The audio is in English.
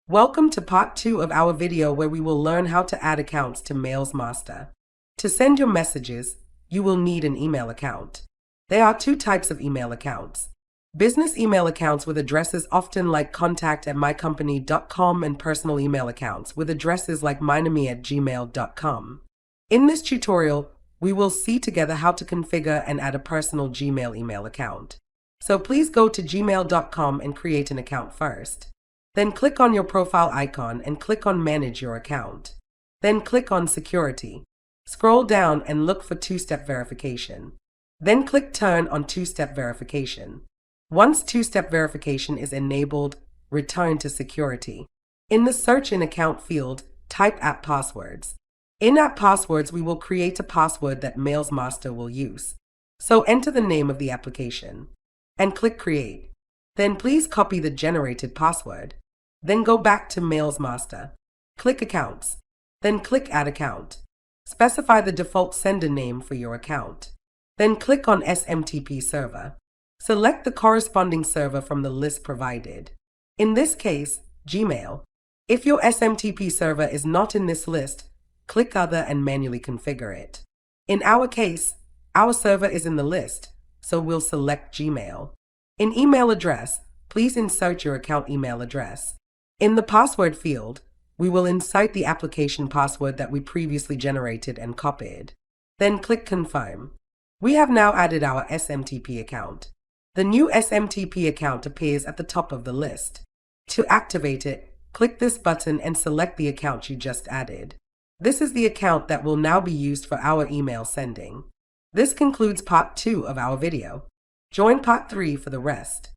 Welcome to part 2 of our video where we will learn how to add accounts to Mails Master. To send your messages, you will need an email account. There are two types of email accounts. Business email accounts with addresses often like contact@mycompany.com and personal email accounts with addresses like minami@gmail.com. In this tutorial, we will see together how to configure and add a personal Gmail email account. So please go to gmail.com and create an account first. Then click on your profile icon and click on Manage Your Account. Then click on Security. Scroll down and look for two-step verification. Then click Turn on two-step verification. Once two-step verification is enabled, return to Security. In the Search in Account field, type app passwords. In app passwords, we will create a password that Mails Master will use. So enter the name of the application and click Create. Then please copy the generated password. Then go back to Mails Master. Click Accounts. Then click Add Account. Specify the default sender name for your account. Then click on SMTP server. Select the corresponding server from the list provided. In this case, Gmail. If your SMTP server is not in this list, click Other and manually configure it. In our case, our server is in the list, so we'll select Gmail. In email address, please insert your account email address. In the password field, we will insert the application password that we previously generated and copied. Then click Confirm. We have now added our SMTP account. The new SMTP account appears at the top of the list. To activate it, click this button and select the account you just added. This is the account that will now be used for our email sending. This concludes part 2 of our video. Join part 3 for the rest.